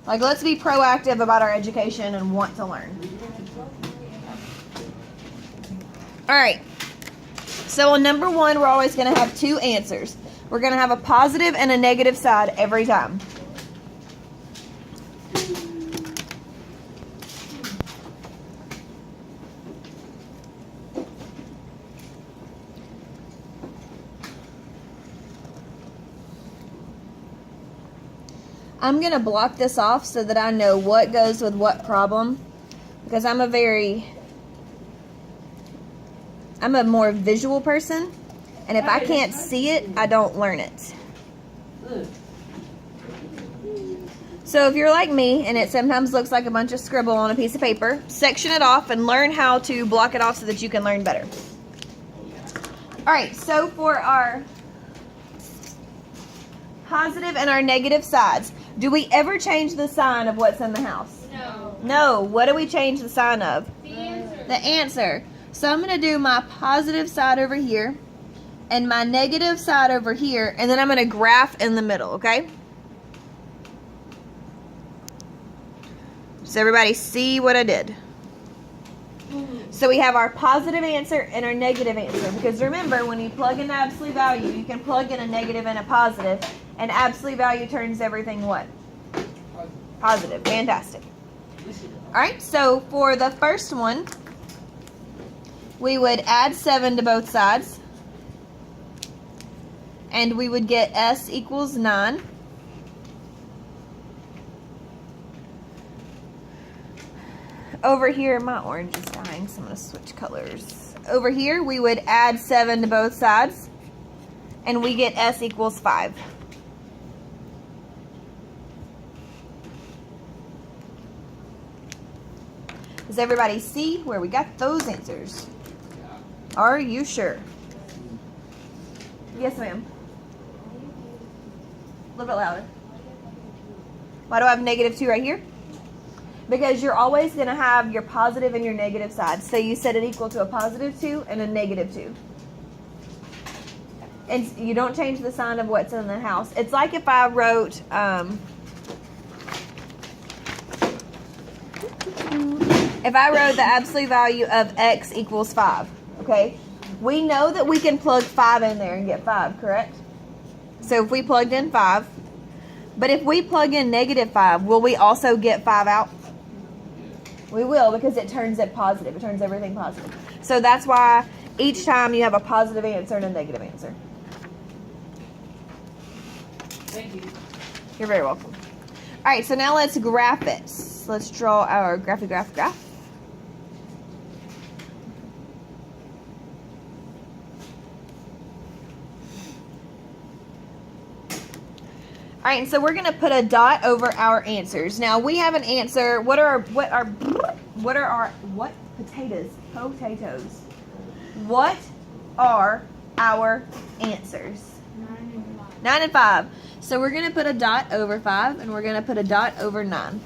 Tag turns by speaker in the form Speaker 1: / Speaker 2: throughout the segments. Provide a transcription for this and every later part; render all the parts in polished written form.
Speaker 1: Like, let's be proactive about our education and want to learn. All right. So on number 1, we're always going to have 2 answers. We're going to have a positive and a negative side every time. I'm going to block this off so that I know what goes with what problem, because I'm a more visual person, and if I can't see it, I don't learn it. So if you're like me and it sometimes looks like a bunch of scribble on a piece of paper, section it off and learn how to block it off so that you can learn better. All right, so for our positive and our negative sides, do we ever change the sign of what's in the house?
Speaker 2: No.
Speaker 1: No. What do we change the sign of?
Speaker 2: The answer.
Speaker 1: The answer. So I'm going to do my positive side over here and my negative side over here, and then I'm going to graph in the middle, okay? Does everybody see what I did? So we have our positive answer and our negative answer, because remember, when you plug in the absolute value, you can plug in a negative and a positive, and absolute value turns everything what? Positive. Fantastic. All right, so for the first one, we would add 7 to both sides, and we would get S equals 9. Over here, my orange is dying, so I'm going to switch colors. Over here, we would add 7 to both sides, and we get S equals 5. Does everybody see where we got those answers? Are you sure? Yes, ma'am. A little bit louder. Why do I have -2 right here? Because you're always going to have your positive and your negative sides. So you set it equal to a +2 and a -2. And you don't change the sign of what's in the house. It's like if I wrote, the absolute value of X equals 5, okay? We know that we can plug 5 in there and get 5, correct? So if we plugged in 5, but if we plug in -5, will we also get 5 out? We will, because it turns it positive. It turns everything positive. So that's why each time you have a positive answer and a negative answer.
Speaker 2: Thank you.
Speaker 1: You're very welcome. All right, so now let's graph it. Let's draw our graph. All right, and so we're going to put a dot over our answers. Now we have an answer. What potatoes? Potatoes. What are our answers? 9 and 5. So we're going to put a dot over 5, and we're going to put a dot over 9.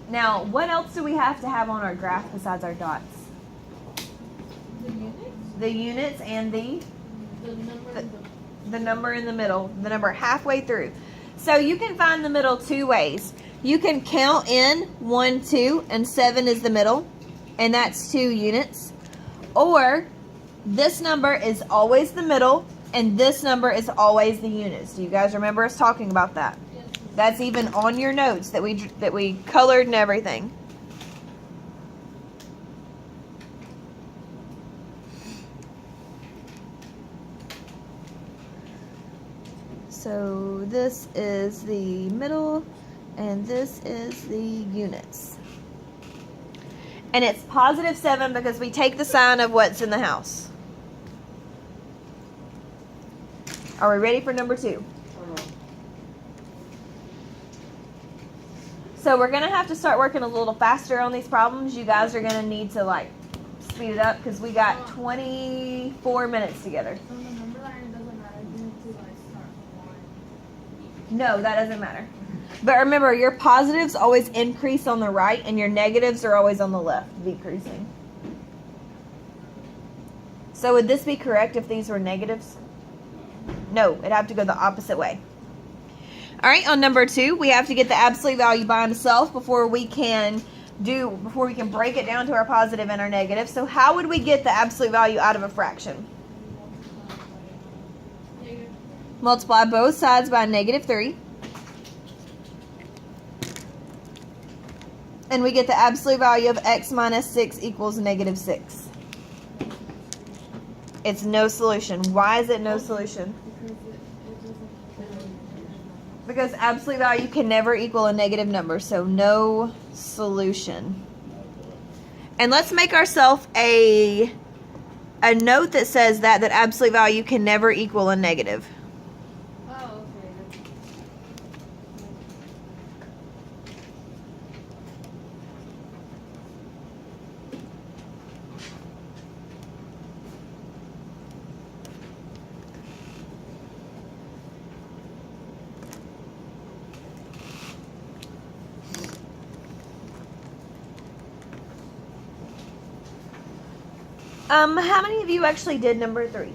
Speaker 1: Now, what else do we have to have on our graph besides our dots?
Speaker 2: The units?
Speaker 1: The units and the
Speaker 2: number in
Speaker 1: number in the middle, the number halfway through. So you can find the middle 2 ways. You can count in 1, 2, and 7 is the middle, and that's 2 units. Or this number is always the middle, and this number is always the units. Do you guys remember us talking about that?
Speaker 2: Yes.
Speaker 1: That's even on your notes that we colored and everything. So this is the middle, and this is the units. And it's +7 because we take the sign of what's in the house. Are we ready for number 2? So we're going to have to start working a little faster on these problems. You guys are going to need to speed it up because we got 24 minutes together.
Speaker 2: So the number line doesn't matter. You need to start one.
Speaker 1: No, that doesn't matter. But remember, your positives always increase on the right, and your negatives are always on the left, decreasing. So would this be correct if these were negatives? No, it'd have to go the opposite way. All right, on number 2, we have to get the absolute value by itself before we can break it down to our positive and our negative. So how would we get the absolute value out of a fraction?
Speaker 2: Negative.
Speaker 1: Multiply both sides by -3. And we get the absolute value of x minus 6 equals -6. It's no solution. Why is it no solution? Because absolute value can never equal a negative number, so no solution. And let's make ourselves a note that says that absolute value can never equal a negative.
Speaker 2: Oh, okay.
Speaker 1: How many of you actually did number 3?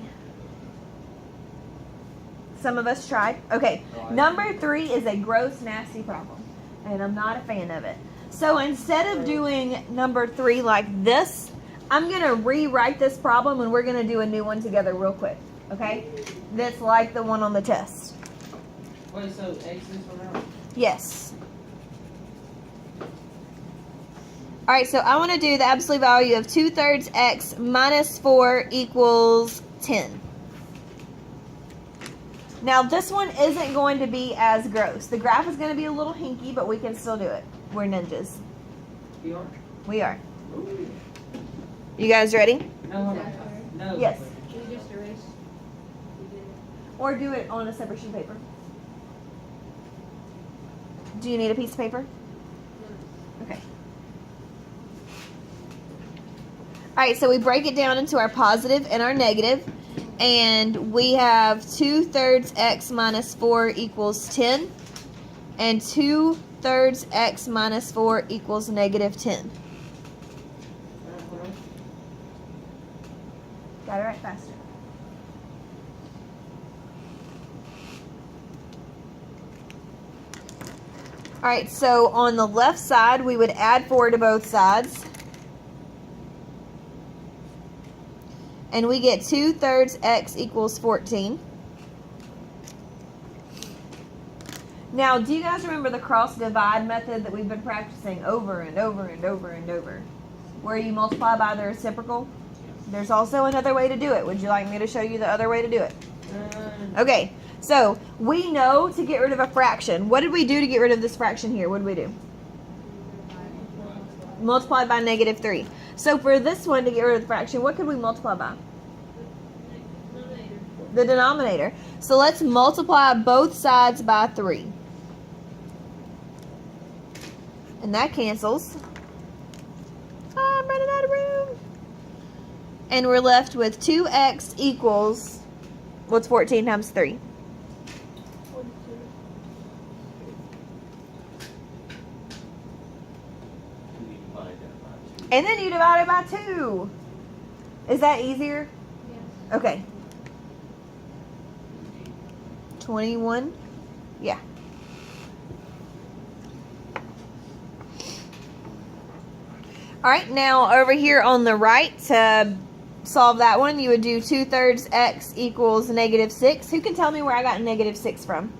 Speaker 1: Some of us tried. Okay, number 3 is a gross, nasty problem, and I'm not a fan of it. So instead of doing number 3 like this, I'm going to rewrite this problem, and we're going to do a new one together real quick, okay? That's like the one on the test.
Speaker 3: Wait, so x is around?
Speaker 1: Yes. All right, so I want to do the absolute value of 2/3 x minus 4 equals 10. Now, this one isn't going to be as gross. The graph is going to be a little hinky, but we can still do it. We're ninjas.
Speaker 3: You are?
Speaker 1: We are.
Speaker 3: Ooh.
Speaker 1: You guys ready?
Speaker 3: No, hold on. No.
Speaker 1: Yes.
Speaker 2: Can you just erase?
Speaker 1: Or do it on a separate sheet of paper. Do you need a piece of paper? Okay. All right, so we break it down into our positive and our negative, and we have 2/3 x minus 4 equals 10, and 2/3 x minus 4 equals -10. Got it right faster. All right, so on the left side, we would add 4 to both sides. And we get 2/3 x equals 14. Now, do you guys remember the cross divide method that we've been practicing over and over and over and over? Where you multiply by the reciprocal? There's also another way to do it. Would you like me to show you the other way to do it? Okay, so we know to get rid of a fraction. What did we do to get rid of this fraction here? What did we do? Multiply by -3. So for this one, to get rid of the fraction, what could we multiply by? The denominator. So let's multiply both sides by 3. And that cancels. I'm running out of room. And we're left with 2x equals, what's 14 times 3?
Speaker 2: 42.
Speaker 1: And then you divide it by 2. Is that easier?
Speaker 2: Yes.
Speaker 1: Okay. 21. Yeah. All right, now over here on the right, to solve that one, you would do 2/3 x equals -6. Who can tell me where I got -6 from?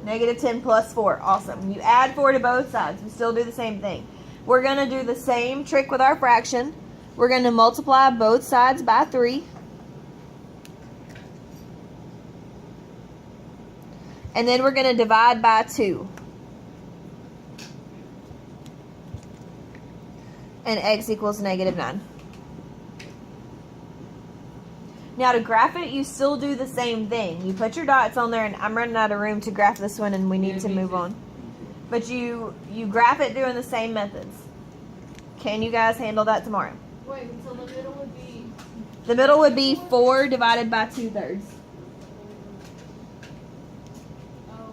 Speaker 1: -10 plus 4. Awesome. You add 4 to both sides. We still do the same thing. We're going to do the same trick with our fraction. We're going to multiply both sides by 3. And then we're going to divide by 2. And x equals -9. Now to graph it, you still do the same thing. You put your dots on there, and I'm running out of room to graph this one, and we need to move on. But you graph it doing the same methods. Can you guys handle that tomorrow?
Speaker 2: Wait, so the middle would be.
Speaker 1: The middle would be 4 divided by 2/3.
Speaker 2: Okay.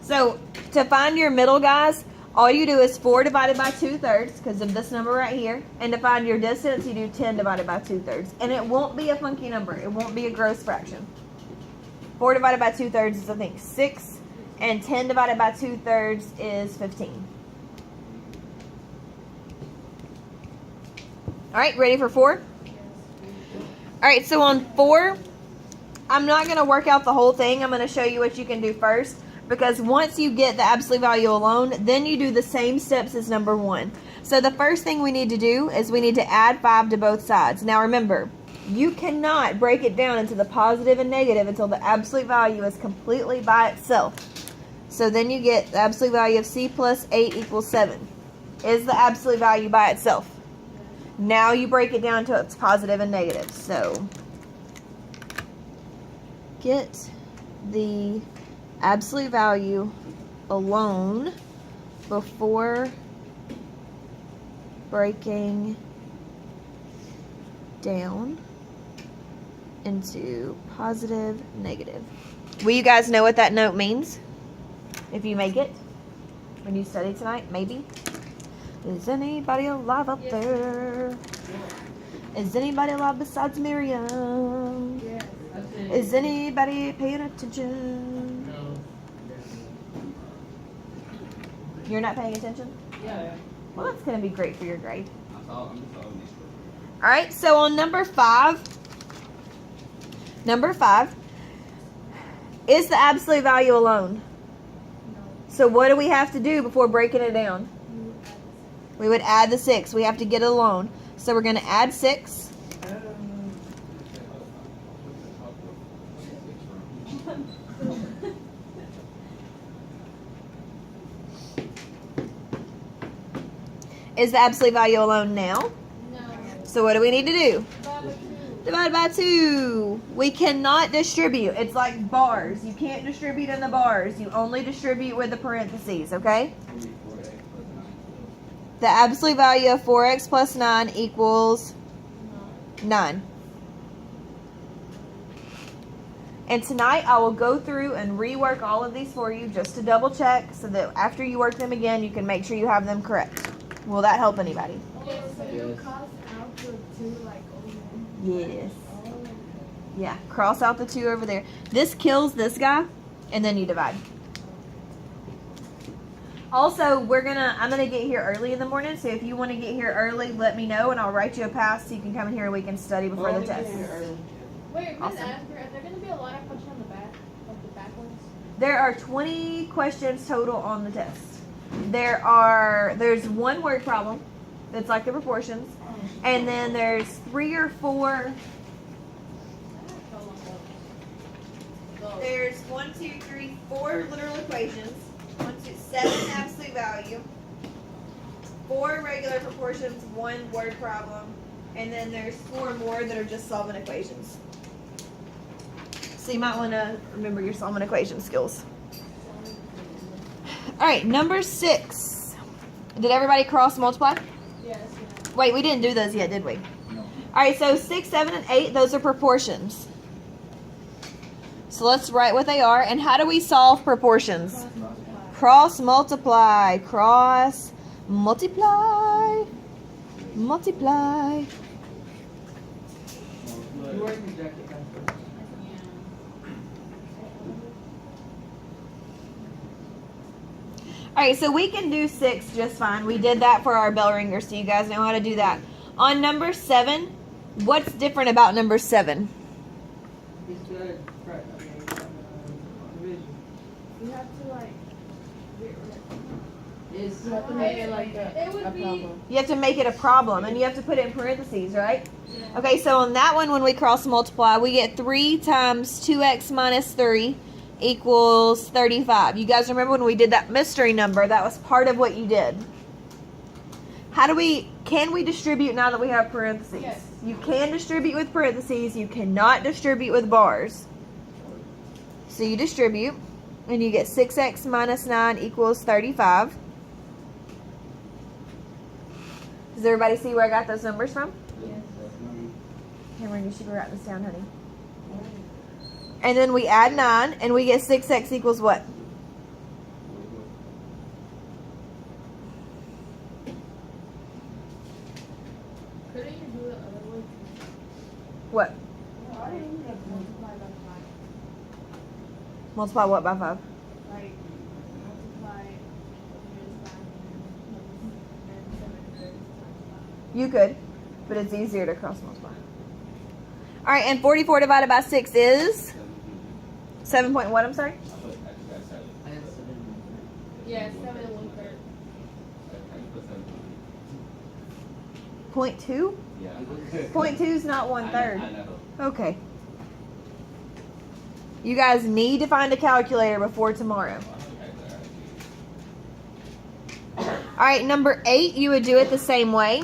Speaker 1: So to find your middle, guys, All you do is 4 divided by 2/3 because of this number right here. And to find your distance, you do 10 divided by 2/3. And it won't be a funky number. It won't be a gross fraction. 4 divided by 2/3 is, I think, 6. And 10 divided by 2/3 is 15. All right, ready for 4? All right, so on 4, I'm not going to work out the whole thing. I'm going to show you what you can do first. Because once you get the absolute value alone, then you do the same steps as number 1. So the first thing we need to do is we need to add 5 to both sides. Now remember, you cannot break it down into the positive and negative until the absolute value is completely by itself. So then you get the absolute value of c plus 8 equals 7. Is the absolute value by itself. Now you break it down to its positive and negative. So get the absolute value alone before breaking down into positive, negative. Will you guys know what that note means? If you make it when you study tonight, maybe. Is anybody alive up there? Is anybody alive besides Miriam?
Speaker 2: Yes.
Speaker 1: Is anybody paying attention? You're not paying attention?
Speaker 3: Yeah.
Speaker 1: Well, that's going to be great for your grade.
Speaker 4: I'm following these.
Speaker 1: All right, so on number 5, is the absolute value alone?
Speaker 2: No.
Speaker 1: So what do we have to do before breaking it down?
Speaker 2: You
Speaker 1: We would add the 6. We have to get it alone. So we're going to add 6. Is the absolute value alone now?
Speaker 2: No.
Speaker 1: So what do we need to do?
Speaker 2: Baba 2.
Speaker 1: Divide by 2. We cannot distribute. It's like bars. You can't distribute in the bars. You only distribute with the parentheses, okay? The absolute value of 4x plus 9 equals 9. And tonight I will go through and rework all of these for you just to double check so that after you work them again, you can make sure you have them correct. Will that help anybody?
Speaker 2: Yes. So you
Speaker 4: Yes.
Speaker 2: cross out the 2 like over
Speaker 1: Yes.
Speaker 2: Oh.
Speaker 1: Yeah, cross out the 2 over there. This kills this guy, and then you divide. Also, I'm gonna get here early in the morning, so if you want to get here early, let me know, and I'll write you a pass so you can come in here and we can study before the test.
Speaker 2: Wait,
Speaker 1: Awesome.
Speaker 2: Miss Asper, are there going to be a lot of questions on the back, like the back ones?
Speaker 1: There are 20 questions total on the test. There's one word problem that's like the proportions, and then there's 3 or 4. There's 1, 2, 3, 4 literal equations. 1, 2, 7 absolute value. 4 regular proportions, 1 word problem, and then there's 4 more that are just solving equations. So you might want to remember your solving equation skills. All right, number 6. Did everybody cross multiply?
Speaker 2: Yes.
Speaker 1: Wait, we didn't do those yet, did we?
Speaker 4: No.
Speaker 1: All right, so 6, 7, and 8, those are proportions. So let's write what they are. And how do we solve proportions? Cross multiply. Cross multiply. Multiply.
Speaker 3: You wearing your jacket back first?
Speaker 1: All right, so we can do 6 just fine. We did that for our bell ringer, so you guys know how to do that. On number 7, what's different about number 7?
Speaker 3: He's good. Right. Division.
Speaker 2: You have to like get rid
Speaker 3: Is
Speaker 2: You have to make it like a problem.
Speaker 1: You have to make it a problem, and you have to put it in parentheses, right?
Speaker 2: Yeah.
Speaker 1: Okay, so on that one, when we cross multiply, we get 3 times 2x minus 3 equals 35. You guys remember when we did that mystery number? That was part of what you did. Can we distribute now that we have parentheses?
Speaker 2: Yes.
Speaker 1: You can distribute with parentheses. You cannot distribute with bars. So you distribute, and you get 6x minus 9 equals 35. Does everybody see where I got those numbers from? Cameron, you should write this down, honey. And then we add 9, and we get 6x equals what? Multiply what by 5?
Speaker 2: Like, multiply here's 5 and 7 thirds times
Speaker 1: You could, but it's easier to cross multiply. All right, and 44 divided by 6 is 7 point what? I'm sorry.
Speaker 3: I had 7.
Speaker 2: 5. Yeah, 7 1/3.
Speaker 1: 0.2?
Speaker 4: Yeah.
Speaker 1: 0.2 is not 1/3.
Speaker 4: I know.
Speaker 1: Okay. You guys need to find a calculator before tomorrow. All right, number 8, you would do it the same way.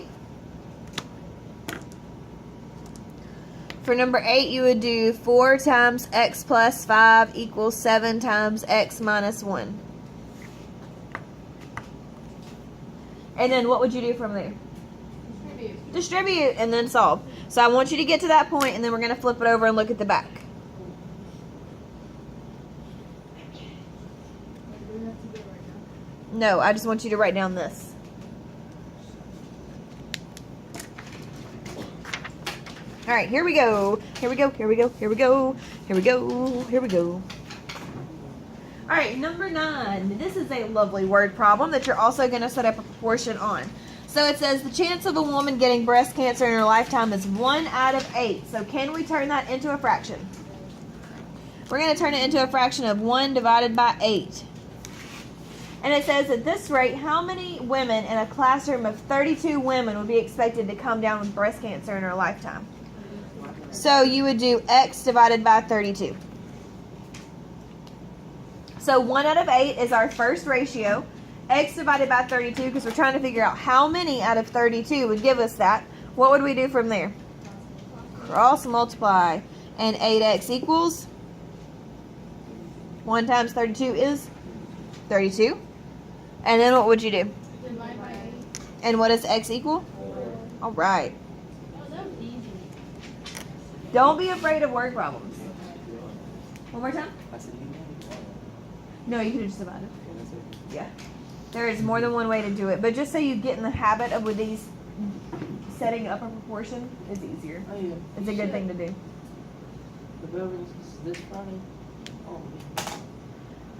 Speaker 1: For number 8, you would do 4 times x plus 5 equals 7 times x minus 1. And then what would you do from there?
Speaker 2: Distribute.
Speaker 1: Distribute and then solve. So I want you to get to that point, and then we're going to flip it over and look at the back.
Speaker 2: Like, do we have to do it right now?
Speaker 1: No, I just want you to write down this. All right, here we go. Here we go. Here we go. Here we go. Here we go. Here we go. All right, number 9. This is a lovely word problem that you're also going to set up a proportion on. So it says the chance of a woman getting breast cancer in her lifetime is 1 out of 8. So can we turn that into a fraction? We're going to turn it into a fraction of 1 divided by 8. And it says at this rate, how many women in a classroom of 32 women would be expected to come down with breast cancer in her lifetime? So you would do x divided by 32. So 1 out of 8 is our first ratio. X divided by 32, because we're trying to figure out how many out of 32 would give us that. What would we do from there? Cross multiply. And 8x equals 1 times 32 is 32. And then what would you do?
Speaker 2: Divide by 8.
Speaker 1: And what does x equal? All right.
Speaker 2: Oh, that was easy.
Speaker 1: Don't be afraid of word problems. One more time? No, you could have just divided. Yeah. There is more than one way to do it, but just so you get in the habit of with these setting up a proportion is easier.
Speaker 3: Oh, yeah.
Speaker 1: It's a good thing to do.
Speaker 3: The building is this Friday. Oh,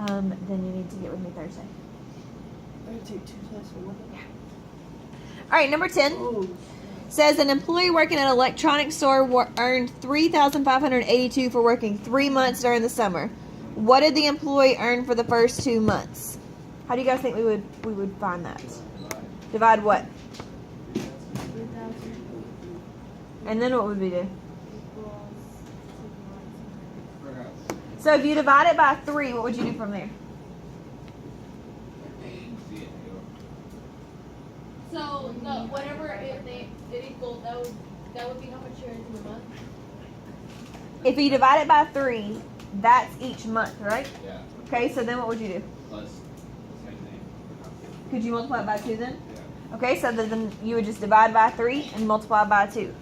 Speaker 1: Then you need to get with me Thursday.
Speaker 3: I take 2 tests for one.
Speaker 1: All right, number 10
Speaker 3: Oh,
Speaker 1: says an employee working at an electronics store earned $3,582 for working 3 months during the summer. What did the employee earn for the first 2 months? How do you guys think we would find that? Divide what?
Speaker 2: 3,000
Speaker 1: And then what would we do?
Speaker 2: equals 2 months.
Speaker 1: So if you divide it by 3, what would you do from there?
Speaker 2: So the whatever it equals, that would be how much you're into the month.
Speaker 1: If you divide it by 3, that's each month, right?
Speaker 4: Yeah.
Speaker 1: Okay, so then what would you do?
Speaker 4: Plus the same thing.
Speaker 1: Could you multiply it by 2 then?
Speaker 4: Yeah.
Speaker 1: Okay, so then you would just divide by 3 and multiply by 2.
Speaker 4: I got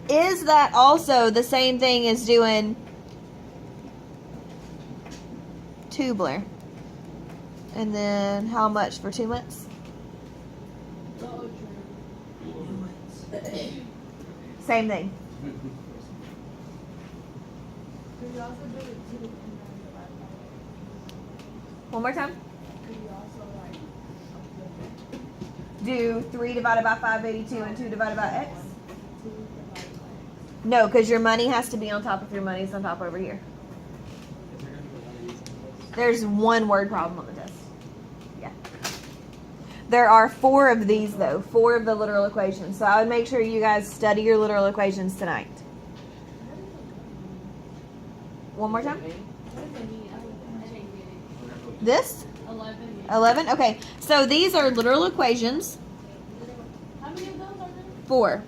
Speaker 4: 2,300.
Speaker 1: Is that also the same thing as doing 2, Blair? And then how much for 2 months?
Speaker 2: Oh, true.
Speaker 1: Same thing.
Speaker 2: Could you also do it 2 and then divide by 8?
Speaker 1: One more time.
Speaker 2: Could you also like
Speaker 1: Do 3 divided by 582 and 2 divided by x?
Speaker 2: 2 divided by 8?
Speaker 1: No, because your money has to be on top if your money's on top over here. There's one word problem on the test. Yeah. There are 4 of these, though. 4 of the literal equations. So I would make sure you guys study your literal equations tonight. One more time.
Speaker 2: What does it mean? I didn't get it.
Speaker 1: This?
Speaker 2: 11.
Speaker 1: 11? Okay. So these are literal equations.
Speaker 2: How many of those are there?
Speaker 1: 4.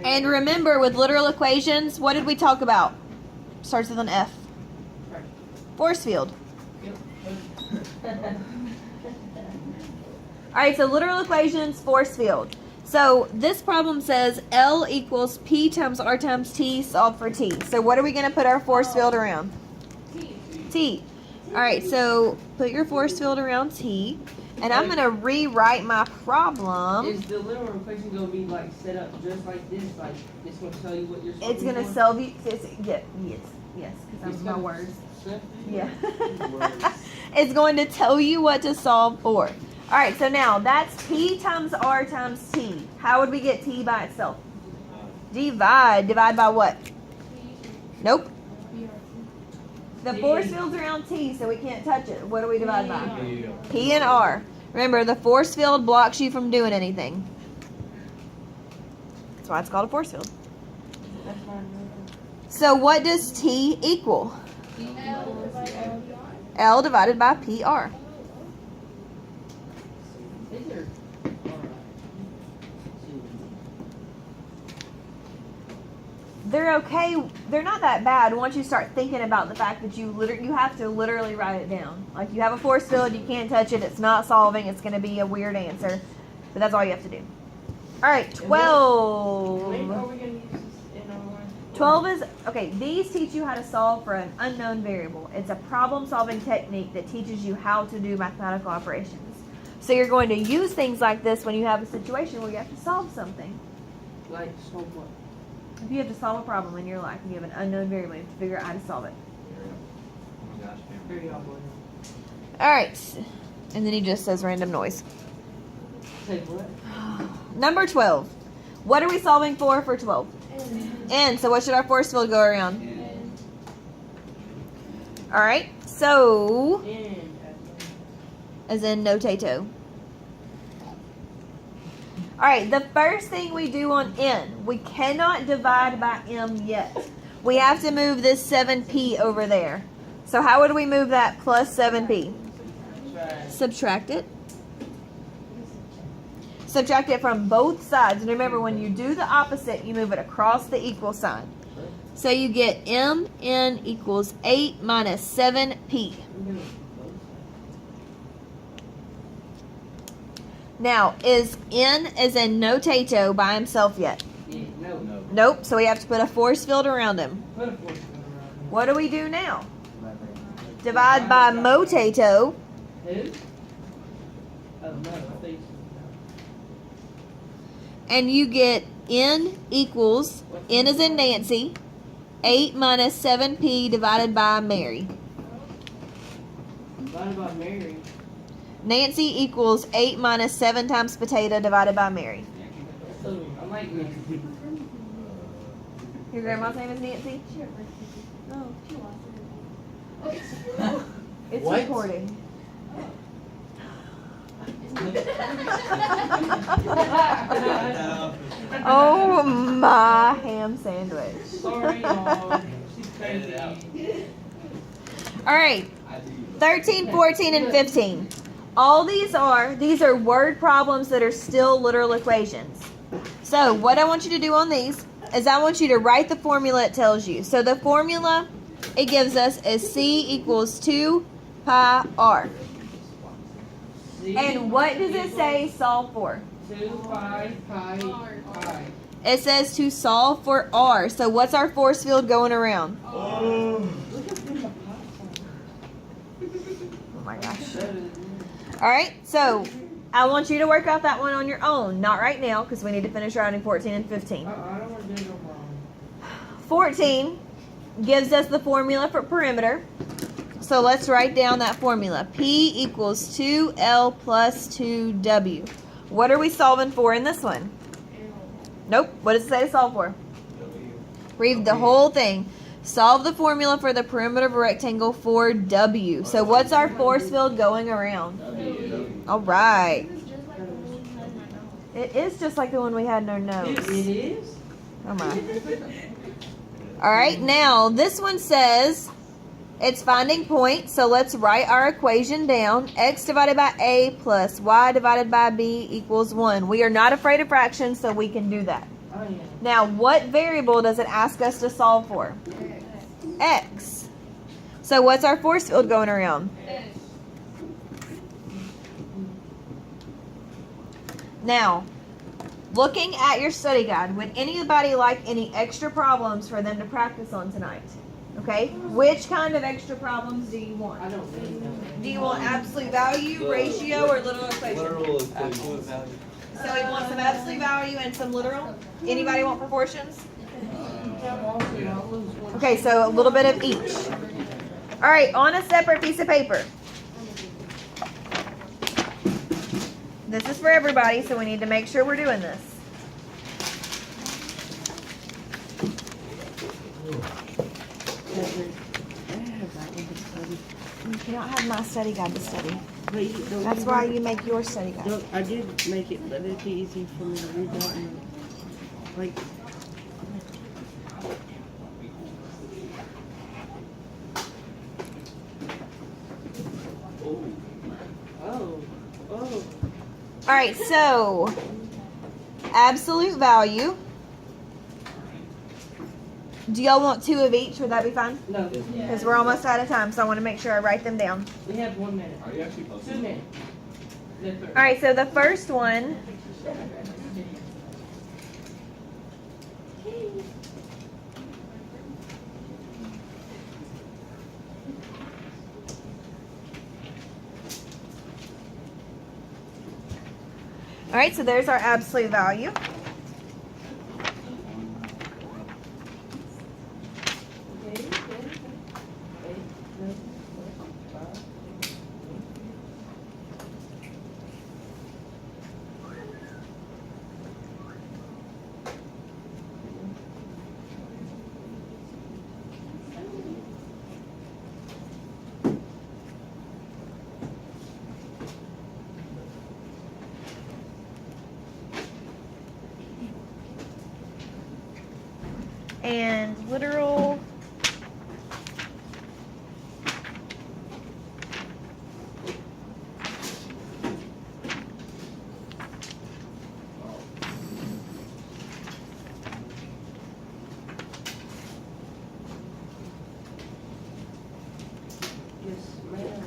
Speaker 1: And remember, with literal equations, what did we talk about? Starts with an F. Force field. Alright, so literal equations, force field. So this problem says L equals P times R times T, solve for T. So what are we going to put our force field around?
Speaker 2: T.
Speaker 1: T. Alright, so put your force field around T. And I'm gonna rewrite my problem.
Speaker 3: Is the literal equation gonna be like set up just like this? Like it's gonna tell you what you're solving
Speaker 1: It's gonna
Speaker 3: for?
Speaker 1: solve you. Yes, because
Speaker 3: It's
Speaker 1: that's my
Speaker 3: gonna-
Speaker 1: words.
Speaker 3: Set-
Speaker 1: Yeah.
Speaker 3: Words.
Speaker 1: It's going to tell you what to solve for. All right, so now that's t times r times t. How would we get t by itself? Divide. Divide by what? Nope. The force field's around t, so we can't touch it. What do we divide by? P and R. Remember, the force field blocks you from doing anything. That's why it's called a force field.
Speaker 3: That's fine.
Speaker 1: So what does T equal? L divided by PR.
Speaker 3: These are alright.
Speaker 1: They're okay. They're not that bad once you start thinking about the fact that you have to literally write it down. Like you have a force field, you can't touch it. It's not solving. It's going to be a weird answer, but that's all you have to do. All right,
Speaker 3: When are
Speaker 1: 12.
Speaker 3: we gonna use this in our life?
Speaker 1: 12 is okay. These teach you how to solve for an unknown variable. It's a problem-solving technique that teaches you how to do mathematical operations. So you're going to use things like this when you have a situation where you have to solve something.
Speaker 3: Like solve what?
Speaker 1: If you have to solve a problem in your life and you have an unknown variable, you have to figure out how to solve it.
Speaker 4: Oh my gosh,
Speaker 3: Very odd.
Speaker 1: All right, and then he just says random noise.
Speaker 3: Say what?
Speaker 1: Number 12. What are we solving for 12? N. So what should our force field go around? All right. So,
Speaker 3: And
Speaker 1: as in notato. All right. The first thing we do on N, we cannot divide by M yet. We have to move this 7P over there. So how would we move that plus 7P?
Speaker 3: try.
Speaker 1: Subtract it. Subtract it from both sides. And remember, when you do the opposite, you move it across the equal sign. So you get Mn equals 8 minus 7P. Now, is N as in notato by himself yet?
Speaker 3: Yeah, no.
Speaker 4: No.
Speaker 1: Nope. So we have to put a force field around him.
Speaker 3: Put a force field around
Speaker 1: What do we do now? Divide by motato.
Speaker 3: it. Who? Oh no, I think so.
Speaker 1: And you get N equals, N is in Nancy, 8 minus 7P divided by Mary.
Speaker 3: Divided by Mary.
Speaker 1: Nancy equals 8 minus 7 times potato divided by Mary.
Speaker 3: So I like Nancy.
Speaker 1: Your grandma's name is Nancy?
Speaker 2: No, she lost her.
Speaker 1: It's
Speaker 4: What?
Speaker 1: recording. Oh my ham sandwich.
Speaker 3: Sorry, y'all. She's crazy.
Speaker 1: All right, 13, 14, and 15. All these are word problems that are still literal equations. So what I want you to do on these is I want you to write the formula it tells you. So the formula it gives us is C equals 2 pi r.
Speaker 3: See?
Speaker 1: And what does it say solve for?
Speaker 3: 2 pi pi.
Speaker 1: It says to solve for r. So what's our force field going around?
Speaker 3: Look at the pot
Speaker 1: Oh my gosh.
Speaker 3: sign.
Speaker 1: All right, so I want you to work out that one on your own. Not right now because we need to finish writing 14 and 15.
Speaker 3: I don't want to do no wrong.
Speaker 1: 14 gives us the formula for perimeter. So let's write down that formula. P equals 2L plus 2W. What are we solving for in this one? Nope. What does it say to solve for? Read the whole thing. Solve the formula for the perimeter of a rectangle for W. So what's our force field going around? All right. It is just like the one we had in our notes.
Speaker 3: It is?
Speaker 1: Oh my. All right, now this one says it's finding points, so let's write our equation down. X divided by A plus Y divided by B equals 1. We are not afraid of fractions, so we can do that.
Speaker 3: Oh, yeah.
Speaker 1: Now, what variable does it ask us to solve for? X. So what's our force field going around? Now, looking at your study guide, would anybody like any extra problems for them to practice on tonight? Okay, which kind of extra problems do you want?
Speaker 3: I don't really know.
Speaker 1: Do you want absolute value, ratio, or literal equation?
Speaker 4: Literal equation.
Speaker 5: Absolute value.
Speaker 1: So we want some absolute value and some literal. Anybody want proportions?
Speaker 3: I'll lose one.
Speaker 1: Okay, so a little bit of each. All right, on a separate piece of paper. This is for everybody, so we need to make sure we're doing this. You cannot have my study guide to study. That's why you make your study guide.
Speaker 6: No, I did make it, but it'd be easy for me to read that and like. Oh, oh.
Speaker 1: All right, so absolute value. Do y'all want 2 of each? Would that be fine?
Speaker 3: No,
Speaker 1: Because we're almost out of time, so I want to make sure I write them down.
Speaker 3: we have 1 minute.
Speaker 5: Are you actually
Speaker 3: 2
Speaker 5: posting?
Speaker 3: minutes. That's
Speaker 1: All right, so the first one. All right, so there's our absolute value. And literal.
Speaker 3: Yes, ma'am.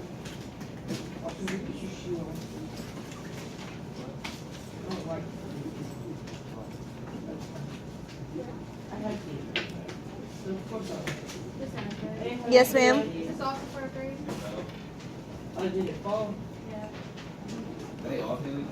Speaker 3: I'll put your shoe on. I don't like it. I like it. So of course I like it.
Speaker 2: This one, right?
Speaker 1: Yes, ma'am.
Speaker 2: Is this also for a grade?
Speaker 3: Oh, did it fall?
Speaker 2: Yeah.
Speaker 5: They all do.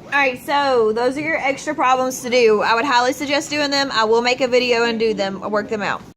Speaker 1: All right, so those are your extra problems to do. I would highly suggest doing them. I will make a video and do them, work them out.